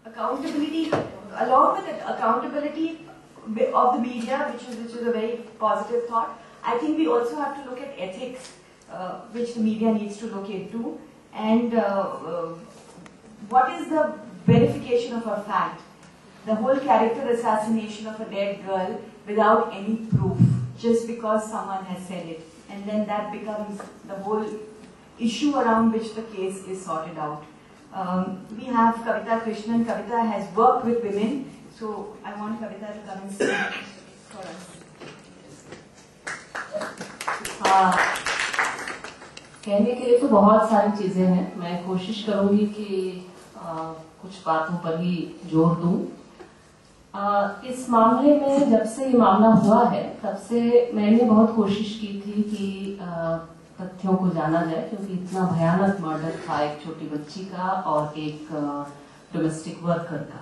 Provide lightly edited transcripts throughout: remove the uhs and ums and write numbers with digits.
accountability, along with accountability of the media, which is a very positive thought, I think we also have to look at ethics, which the media needs to look into, and what is the verification of a fact. The whole character assassination of a dead girl without any proof, just because someone has said it, and then that becomes the whole issue around which the case is sorted out. We have Kavita Krishnan. Kavita has worked with women, so I want Kavita to come and speak for us. कहने के लिए तो बहुत सारी चीजें हैं, मैं कोशिश करूंगी कि कुछ बातों पर ही जोर दूं। इस मामले में जब से ये मामला हुआ है तब से मैंने बहुत कोशिश की थी कि तथ्यों को जाना जाए, क्योंकि इतना भयानक मर्डर था एक छोटी बच्ची का और एक डोमेस्टिक वर्कर का।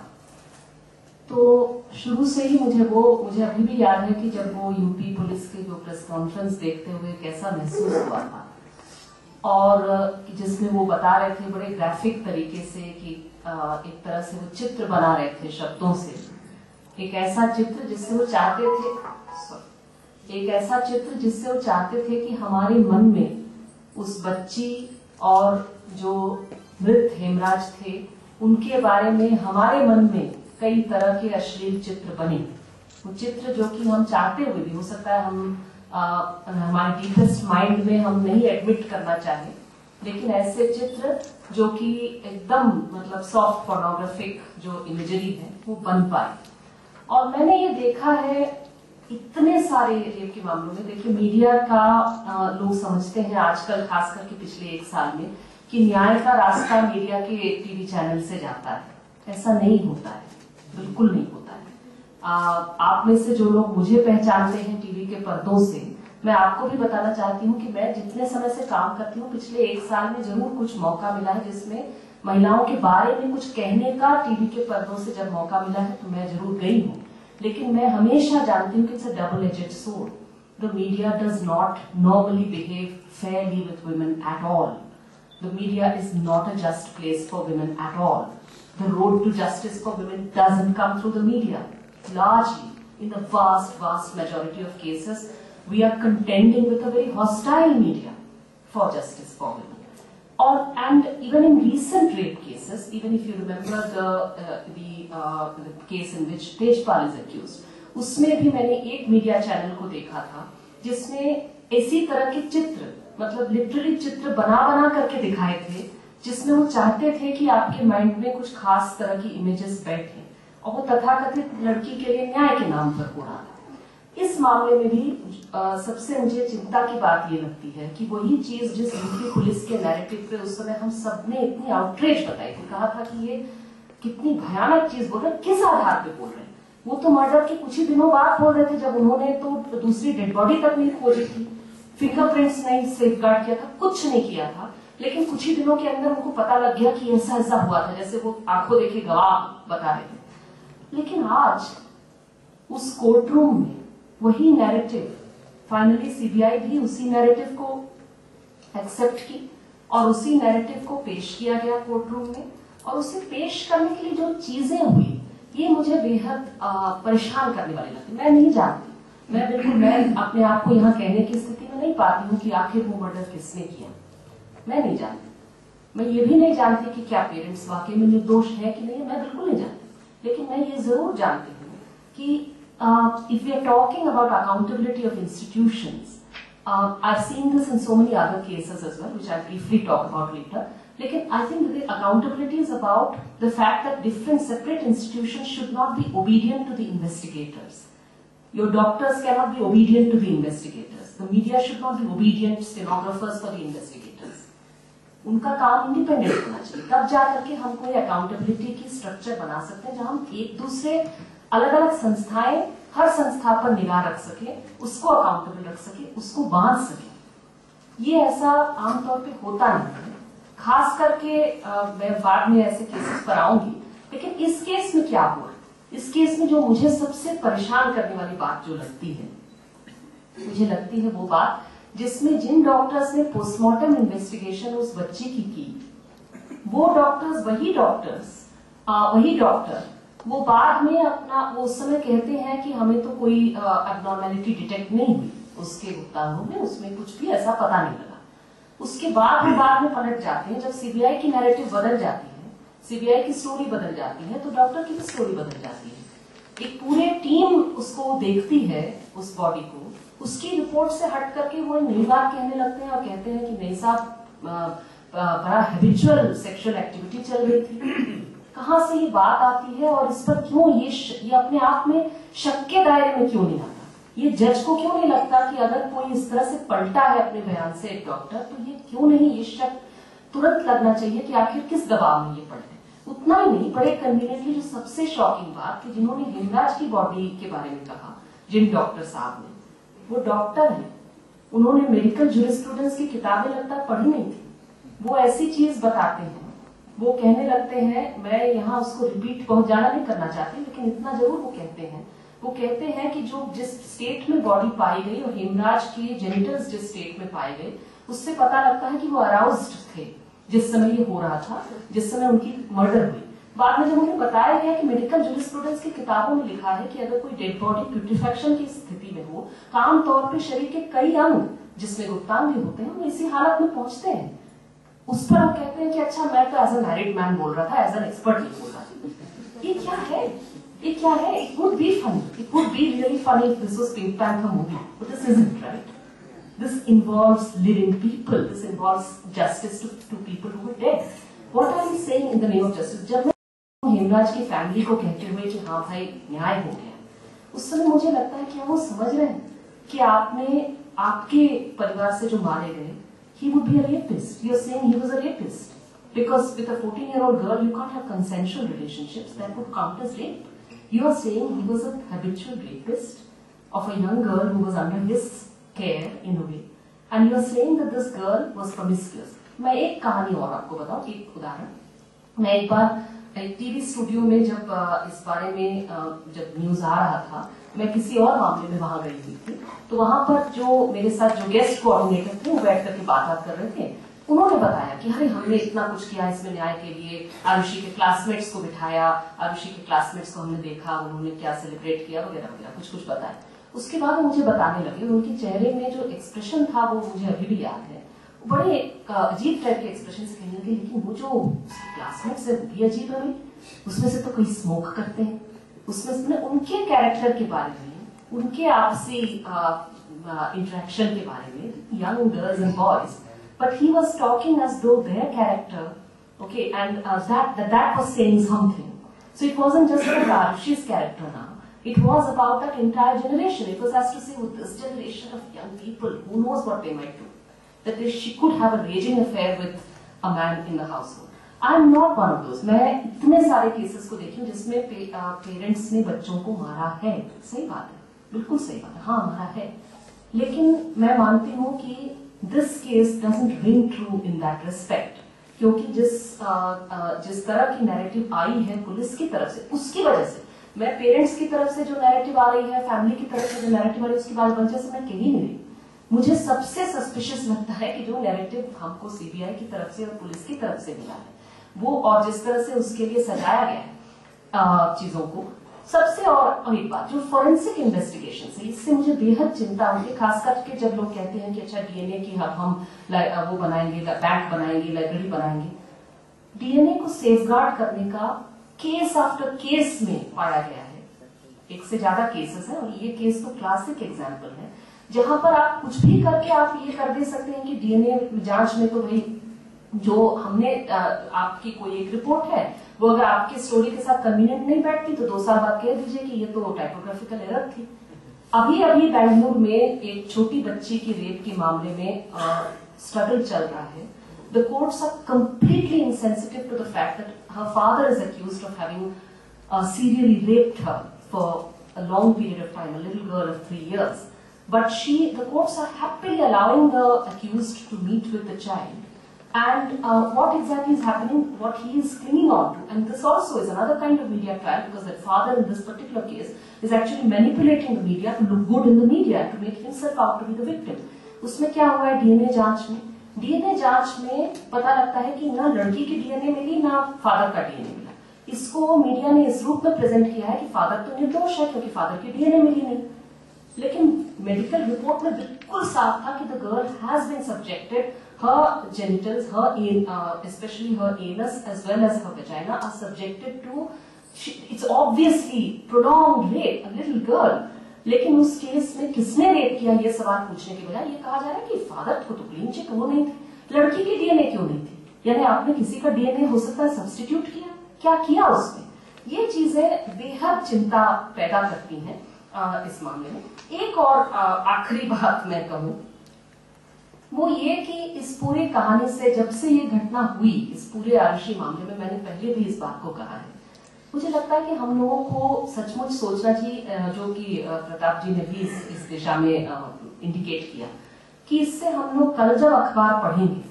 तो शुरू से ही मुझे अभी भी याद है कि जब वो यूपी पुलिस के जो प्रेस कॉन्फ्रेंस देखते हुए कैसा महसूस हुआ था, और जिसमें वो बता रहे थे बड़े ग्राफिक तरीके से कि एक तरह से वो चित्र बना रहे थे शब्दों से, एक ऐसा चित्र जिससे वो चाहते थे कि हमारे मन में उस बच्ची और जो मृत हेमराज थे उनके बारे में हमारे मन में कई तरह के अश्लील चित्र बने। वो चित्र जो कि हम चाहते हुए भी, हो सकता है हम हमारे डीपेस्ट माइंड में हम नहीं एडमिट करना चाहें, लेकिन ऐसे चित्र जो कि एकदम मतलब सॉफ्ट पोर्नोग्राफिक जो इमेजरी है वो बन पाए। और मैंने ये देखा है इतने सारे रेप के मामलों में। देखिए, मीडिया का लोग समझते हैं आजकल, खास करके पिछले एक साल में, कि न्याय का रास्ता मीडिया के टीवी चैनल से जाता है। ऐसा नहीं होता है, बिल्कुल नहीं होता है। आप में से जो लोग मुझे पहचानते हैं टीवी के पर्दों से, मैं आपको भी बताना चाहती हूँ कि मैं जितने समय से काम करती हूँ, पिछले एक साल में जरूर कुछ मौका मिला है जिसमें महिलाओं के बारे में कुछ कहने का टीवी के पर्दों से जब मौका मिला है तो मैं जरूर गई हूँ। लेकिन मैं हमेशा जानती हूँ कि it's a double edged sword. The media does not normally behave fairly with women at all. The media is not a just place for women at all. The road to justice for women doesn't come through the media. Largely, in the vast majority of cases, we are contending with a very hostile media for justice for women. And even in recent rape cases, even if you remember the case in which Tejpal is accused, उसमें भी मैंने एक media channel को देखा था जिसमें ऐसी तरह के चित्र, मतलब लिटरली चित्र बना करके दिखाए थे, जिसमें वो चाहते थे कि आपके माइंड में कुछ खास तरह की इमेजेस बैठे, और वो तथाकथित लड़की के लिए न्याय के नाम पर उड़ा। इस मामले में भी सबसे मुझे चिंता की बात ये लगती है कि वही चीज जिस यूपी पुलिस के नैरेटिव पे उस समय हम सबने इतनी आउटरीच बताई थी, कहा था कि ये कितनी भयानक चीज बोल रहे, किस आधार पे बोल रहे हैं। वो तो मर्डर के कुछ ही दिनों बाद बोल रहे थे, जब उन्होंने तो दूसरी डेड बॉडी तक नहीं खोजी थी, फिंगरप्रिंट्स नहीं सेफगार्ड किया था, कुछ नहीं किया था, लेकिन कुछ ही दिनों के अंदर उनको पता लग गया कि ऐसा हुआ था, जैसे वो आंखों देखे गवाह बता रहे थे। लेकिन आज उस कोर्ट रूम में वही नैरेटिव, फाइनली सीबीआई भी उसी नैरेटिव को एक्सेप्ट की और उसी नैरेटिव को पेश किया गया कोर्ट रूम में, और उसे पेश करने के लिए जो चीजें हुई ये मुझे बेहद परेशान करने वाली लगती। मैं नहीं जानती, मैं अपने आप को यहाँ कहने की स्थिति में नहीं पाती हूँ कि आखिर वो मर्डर किसने किया। मैं नहीं जानती। मैं ये भी नहीं जानती कि क्या पेरेंट्स वाकई में निर्दोष है कि नहीं, मैं बिल्कुल नहीं जानती। लेकिन मैं ये जरूर जानती हूँ कि if we are talking about accountability of institutions, I've seen this in so many other cases as well, which I'll briefly talk about later. लेकिन I think the accountability is about the fact that different separate institutions should not be obedient to the investigators. Your doctors cannot be obedient to the investigators. The media should not be obedient stenographers for the investigators. उनका काम independent होना चाहिए, तब जाकर के हम कोई accountability की स्ट्रक्चर बना सकते हैं जहां हम एक दूसरे अलग अलग संस्थाएं, हर संस्था पर निगाह रख सके, उसको अकाउंटेबल रख सके, उसको बांध सके। ये ऐसा आमतौर पे होता नहीं है, खास करके मैं बाद में ऐसे केसेस पर आऊंगी। लेकिन इस केस में क्या हुआ, इस केस में जो मुझे सबसे परेशान करने वाली बात जो लगती है, मुझे लगती है वो बात जिसमें जिन डॉक्टर्स ने पोस्टमार्टम इन्वेस्टिगेशन उस बच्चे की वो डॉक्टर्स वही डॉक्टर्स वही डॉक्टर वो बाद में अपना वो उस समय कहते हैं कि हमें तो कोई एबनॉर्मेलिटी डिटेक्ट नहीं हुई उसके गुप्तांगों में, उसमें कुछ भी ऐसा पता नहीं लगा। उसके बाद में पलट जाते हैं, जब सीबीआई की नैरेटिव बदल जाती है, सीबीआई की स्टोरी बदल जाती है, तो डॉक्टर की भी स्टोरी बदल जाती है। एक पूरे टीम उसको देखती है, उस बॉडी को, उसकी रिपोर्ट से हट करके वो नई बात कहने लगते हैं और कहते हैं कि नहीं साहब बड़ा हैबिचुअल सेक्सुअल एक्टिविटी चल रही थी। कहां से ये बात आती है और इस पर क्यों ये अपने आप में शक के दायरे में क्यों नहीं आता? ये जज को क्यों नहीं लगता कि अगर कोई इस तरह से पलटा है अपने बयान से एक डॉक्टर, तो ये क्यों नहीं ये शक तुरंत लगना चाहिए कि आखिर किस दबाव में ये पलटे? उतना ही नहीं, बड़े कन्वीनियंटली जो सबसे शॉकिंग बात कि जिन्होंने हेमराज की बॉडी के बारे में कहा, जिन डॉक्टर साहब ने, वो डॉक्टर है, उन्होंने मेडिकल जूरिस्प्रूडेंस की किताबें लगता पढ़ी नहीं थी। वो ऐसी चीज बताते हैं, वो कहने लगते हैं, मैं यहाँ उसको रिपीट बहुत ज्यादा नहीं करना चाहती, लेकिन इतना जरूर वो कहते हैं कि जो जिस स्टेट में बॉडी पाई गई और हेमराज के जेनिटल्स जिस स्टेट में पाए गए, उससे पता लगता है कि वो अराउज्ड थे जिस समय ये हो रहा था, जिस समय उनकी मर्डर हुई। बाद में जब उन्हें बताया गया कि मेडिकल जूरिस्प्रूडेंस की किताबों में लिखा है कि अगर कोई डेड बॉडी प्यूट्रिफैक्शन की स्थिति में हो, तो आमतौर पर शरीर के कई अंग जिसमें गुप्तांग भी होते हैं वो इसी हालत में पहुंचते हैं। उस पर वो कहते हैं कि अच्छा मैं तो एज ए मैरिड मैन बोल रहा था, एज एन एक्सपर्ट नहीं बोल रहा था। ये क्या है? ये क्या है? It would be funny, it would be really funny if this was pink panther movie, but this isn't, right? This involves living people. This involves justice to people who were dead. What are we saying in the name of justice? जब मैं हेमराज की family को कहते हुए कि हाँ भाई न्याय हो गया, उस समय मुझे लगता है क्या वो समझ रहे हैं कि आपके परिवार से जो मारे गए, he would be a rapist. You are saying he was a rapist because with a 14-year-old girl you can't have consensual relationships. That would count as rape. You are saying he was a habitual rapist of a young girl who was under his care in a way, and you are saying that this girl was promiscuous. मैं एक कहानी और आपको बताऊं, एक उदाहरण। मैं एक बार एक टीवी स्टूडियो में जब इस बारे में जब न्यूज आ रहा था, मैं किसी और मामले में वहां गई हुई थी, तो वहां पर जो मेरे साथ जो गेस्ट कोऑर्डिनेटर थे वो बैठ करके बात कर रहे थे। उन्होंने बताया कि अरे हमने इतना कुछ किया इसमें न्याय के लिए, आरुषि के क्लासमेट्स को बिठाया, आरुषि के क्लासमेट्स को हमने देखा, उन्होंने क्या सेलिब्रेट किया वगैरह वगैरह कुछ बताया। उसके बाद वो मुझे बताने लगे, उनके चेहरे में जो एक्सप्रेशन था वो मुझे अभी भी याद है। बड़े अजीब टाइप के एक्सप्रेशन से कहने लगे, लेकिन वो जो क्लासमेट्स है वो भी अजीब है, उसमें से तो कोई स्मोक करते हैं, उसमें उनके कैरेक्टर के बारे में, उनके आपसी इंटरेक्शन के बारे में, young girls and boys, but he was talking as though their character, okay, and that was saying something. So it wasn't just about Arushi's character now. It was about that entire generation. It was as to say, with this generation of young people, who knows what they might do, that she could have a raging affair with a man in the household. I am not one of those. मैं इतने सारे cases को देखी हूँ जिसमें parents ने बच्चों को मारा है। सही बात है, बिल्कुल सही बात है, हाँ मारा है। लेकिन मैं मानती हूँ कि this case doesn't ring true in that respect, क्योंकि जिस तरह की नैरेटिव आई है पुलिस की तरफ से, उसकी वजह से, मैं पेरेंट्स की तरफ से जो नैरेटिव आ रही है, फैमिली की तरफ से जो नैरेटिव आ रही है, उसकी वजह से मैं कहीं नहीं रही। मुझे सबसे सस्पिशियस लगता है कि जो नैरेटिव हमको सीबीआई की तरफ से और पुलिस की तरफ से मिला है वो, और जिस तरह से उसके लिए सजाया गया है चीजों को, सबसे और एक बात, जो फॉरेंसिक इन्वेस्टिगेशन है, इससे मुझे बेहद चिंता होती है, खास करके जब लोग कहते हैं कि अच्छा डीएनए की हम वो बनाएंगे, बैंक बनाएंगे, लाइब्रेरी बनाएंगे। डीएनए को सेफगार्ड करने का केस आफ्टर केस में पाया गया है, एक से ज्यादा केसेस हैं, और ये केस तो क्लासिक एग्जांपल है, जहां पर आप कुछ भी करके आप ये कर दे सकते हैं कि डीएनए जांच में तो भाई जो हमने आपकी कोई एक रिपोर्ट है वो अगर आपके स्टोरी के साथ कन्वीनियंट नहीं बैठती तो 2 साल बाद कह दीजिए कि ये तो टाइपोग्राफिकल एरर थी। अभी बेंगलुरु में एक छोटी बच्ची की रेप के मामले में स्ट्रगल चल रहा है। The courts are completely insensitive to the fact that her father is accused of having serially raped her for a long period of time, a little girl of 3 years. But the courts are happily allowing the accused to meet with the child. And what exactly is happening, what he is clinging on to, and this also is another kind of media trial, because the father in this particular case is actually manipulating the media to look good in the media, to make himself out to be the victim. उसमें क्या हुआ है DNA जांच में? DNA जांच में पता लगता है कि ना लड़की की डीएनए मिली ना फादर का डीएनए मिला। इसको मीडिया ने इस रूप में प्रेजेंट किया है कि फादर तो निर्दोष है क्योंकि फादर की डीएनए मिली नहीं, लेकिन मेडिकल रिपोर्ट में बिल्कुल साफ था कि the girl has been subjected, her genitals, especially her anus as well as her vagina are subjected to, it's obviously prolonged rape, a little girl. लेकिन उस केस में किसने रेप किया ये सवाल पूछने के बजाय ये कहा जा रहा है कि फादर को तो क्लीन चिट वो नहीं थे, लड़की की डीएनए क्यों नहीं थी? यानी आपने किसी का डीएनए हो सकता है सब्स्टिट्यूट किया, क्या किया उसमें? ये चीजें बेहद चिंता पैदा करती हैं इस मामले में। एक और आखिरी बात मैं कहूं वो ये कि इस पूरी कहानी से जब से ये घटना हुई, इस पूरे आरुषि मामले में, मैंने पहले भी इस बात को कहा है, मुझे लगता है कि हम लोगों को सचमुच सोचना चाहिए, जो कि प्रताप जी ने भी इस दिशा में इंडिकेट किया, कि इससे हम लोग कल जब अखबार पढ़ेंगे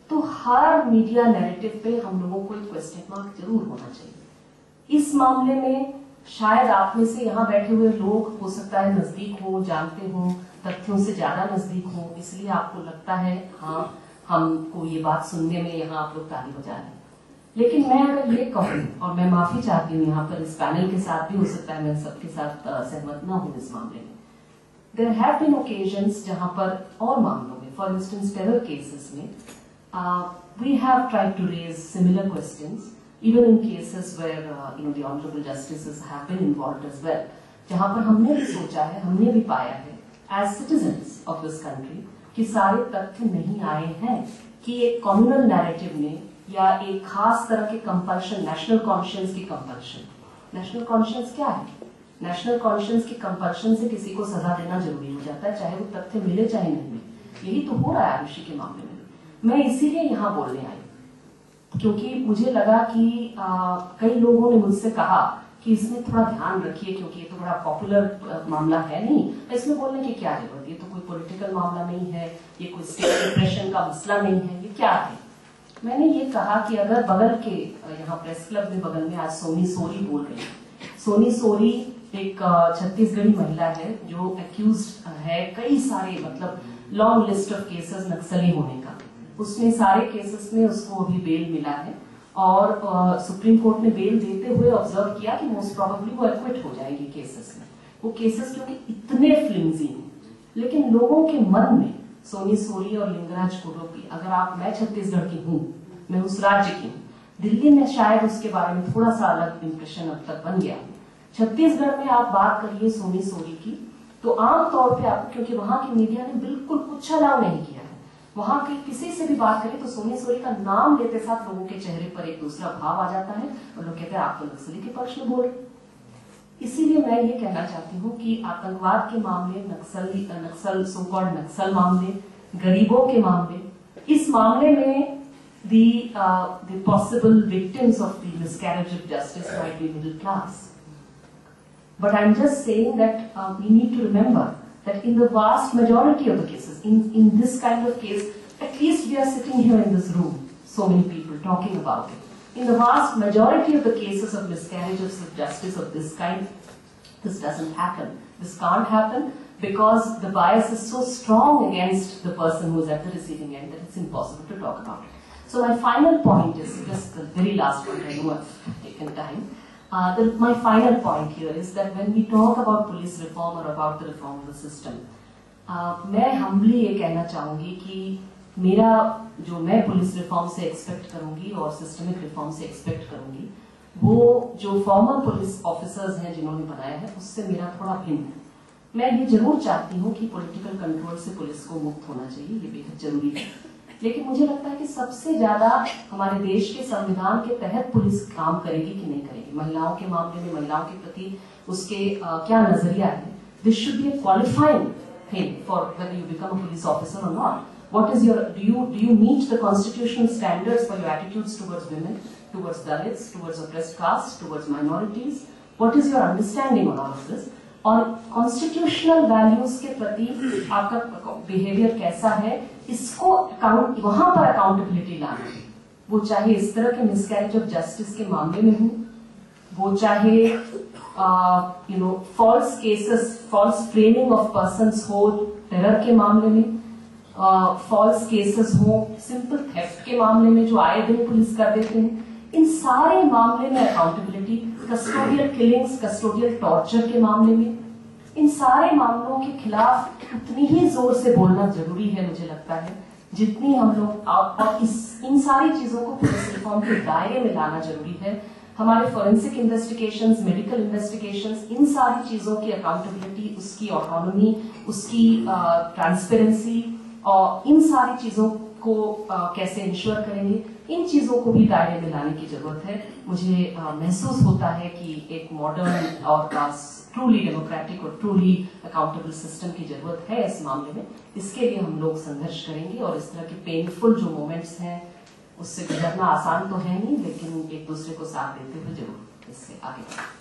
तो हर मीडिया नैरेटिव पे हम लोगों को एक क्वेश्चन मार्क जरूर होना चाहिए। इस मामले में शायद आप में से यहाँ बैठे हुए लोग हो सकता है नजदीक हो, जानते हो, तथ्यों से ज्यादा नजदीक हो, इसलिए आपको लगता है हाँ हमको ये बात सुनने में यहाँ आप लोग ताली बजा रहे हैं। लेकिन मैं अगर ये कहूँ, और मैं माफी चाहती हूँ यहाँ पर इस पैनल के साथ भी, हो सकता है मैं सबके साथ सहमत ना हूँ इस मामले में, देयर हैव बीन ओकेजन्स जहां पर और मामलों में, फॉर इंस्टेंस टेरर केसेस में, we have tried to raise similar questions even in cases where the honorable justices have been involved as well, जहां पर हमने भी सोचा है, हमने भी पाया है as citizens of this country कि सारे तथ्य नहीं आए हैं कि एक कम्युनल नैरेटिव ने या एक खास तरह के कंपल्शन, नेशनल कॉन्शियंस की कंपल्शन, नेशनल कॉन्शियंस क्या है? नेशनल कॉन्शियंस की कंपल्शन से किसी को सजा देना जरूरी हो जाता है, चाहे वो तथ्य मिले चाहे नहीं मिले। यही तो हो रहा है आरुषि के मामले में। मैं इसीलिए यहाँ बोलने आई क्योंकि मुझे लगा कि कई लोगों ने मुझसे कहा कि इसमें थोड़ा ध्यान रखिए क्योंकि ये तो बड़ा पॉपुलर मामला है नहीं, इसमें बोलने की क्या जरूरत है, ये तो कोई पॉलिटिकल मामला नहीं है, ये कोई स्टेट रिप्रेशन का मसला नहीं है, ये क्या है? मैंने ये कहा कि अगर बगल के यहाँ प्रेस क्लब में बगल में आज सोनी सोरी बोल रही है। सोनी सोरी एक छत्तीसगढ़ी महिला है जो एक्यूज्ड है कई सारे, मतलब लॉन्ग लिस्ट ऑफ केसेस नक्सली होने का, उसमें सारे केसेस में उसको अभी बेल मिला है और सुप्रीम कोर्ट ने बेल देते हुए ऑब्जर्व किया कि मोस्ट प्रोबेबली वो एक्विट हो जाएगी केसेस में। वो केसेस क्योंकि इतने फ्लिमजी हैं, लेकिन लोगों के मन में सोनी सोरी और लिंगराज कुडोपी, अगर आप, मैं छत्तीसगढ़ की हूँ, मैं उस राज्य की हूँ, दिल्ली में शायद उसके बारे में थोड़ा सा अलग इंप्रेशन अब तक बन गया। छत्तीसगढ़ में आप बात करिए सोनी सोरी की तो आमतौर पर आपको, क्योंकि वहां की मीडिया ने बिल्कुल कुछ अलाउ नहीं किया, वहां के किसी से भी बात करें तो सोनी सोरी का नाम लेते साथ लोगों के चेहरे पर एक दूसरा भाव आ जाता है और लोग कहते हैं आप तो नक्सली के पक्ष में बोल रहे। इसीलिए मैं ये कहना चाहती हूँ कि आतंकवाद के मामले, नक्सल सो कॉल्ड नक्सल मामले, गरीबों के मामले, इस मामले में the possible victims of the miscarriage of justice might be middle class. But I'm just saying that we need to remember that in the vast majority of the cases, in this kind of case, at least we are sitting here in this room, so many people talking about it. In the vast majority of the cases of miscarriages of justice of this kind, this doesn't happen. This can't happen because the bias is so strong against the person who is at the receiving end that it's impossible to talk about it. So my final point is, just the very last one, I know I've taken time. My final point here is that when we talk about police reform or about the reform of the system, मैं humbly ये कहना चाहूंगी कि मेरा जो मैं police reform से expect करूंगी और सिस्टमिक रिफॉर्म से एक्सपेक्ट करूंगी, वो जो फॉर्मर पुलिस ऑफिसर्स हैं जिन्होंने बनाया है उससे मेरा थोड़ा भिन्न है। मैं ये जरूर चाहती हूँ कि पॉलिटिकल कंट्रोल से पुलिस को मुक्त होना चाहिए, ये बेहद जरूरी है, लेकिन मुझे लगता है कि सबसे ज्यादा हमारे देश के संविधान के तहत पुलिस काम करेगी कि नहीं करेगी, महिलाओं के मामले में महिलाओं के प्रति उसके क्या नजरिया है। This should be a qualifying thing for whether you become a police officer और not. What is your, do you meet the constitutional standards for your attitudes towards women, towards Dalits, towards oppressed castes, towards minorities? What is your understanding on all of this? और constitutional values के प्रति आपका behaviour कैसा है, इसको वहां पर accountability लाना, वो चाहे इस तरह के मिसकैरेज ऑफ जस्टिस के मामले में हो, वो चाहे false cases, false framing of persons हो टेरर के मामले में, फॉल्स केसेस हो सिंपल थेफ्ट के मामले में जो आए दिन पुलिस कर देते हैं, इन सारे मामले में accountability, custodial killings, custodial torture के मामले में, इन सारे मामलों के खिलाफ उतनी ही जोर से बोलना जरूरी है, मुझे लगता है, जितनी हम लोग और इन सारी चीजों को पुलिस रिफॉर्म के दायरे में लाना जरूरी है। हमारे फॉरेंसिक इन्वेस्टिगेशंस, मेडिकल इन्वेस्टिगेशंस, इन सारी चीजों की अकाउंटेबिलिटी, उसकी ऑटोनॉमी, उसकी ट्रांसपेरेंसी और इन सारी चीजों को कैसे इंश्योर करेंगे, इन चीजों को भी दायरे में लाने की जरूरत है। मुझे महसूस होता है कि एक मॉडर्न और ट्रूली डेमोक्रेटिक और ट्रूली अकाउंटेबल सिस्टम की जरूरत है इस मामले में। इसके लिए हम लोग संघर्ष करेंगे और इस तरह के पेनफुल जो मोमेंट्स हैं उससे गुजरना आसान तो है नहीं, लेकिन एक दूसरे को साथ देते हुए जरूर इससे आगे बढ़ेंगे।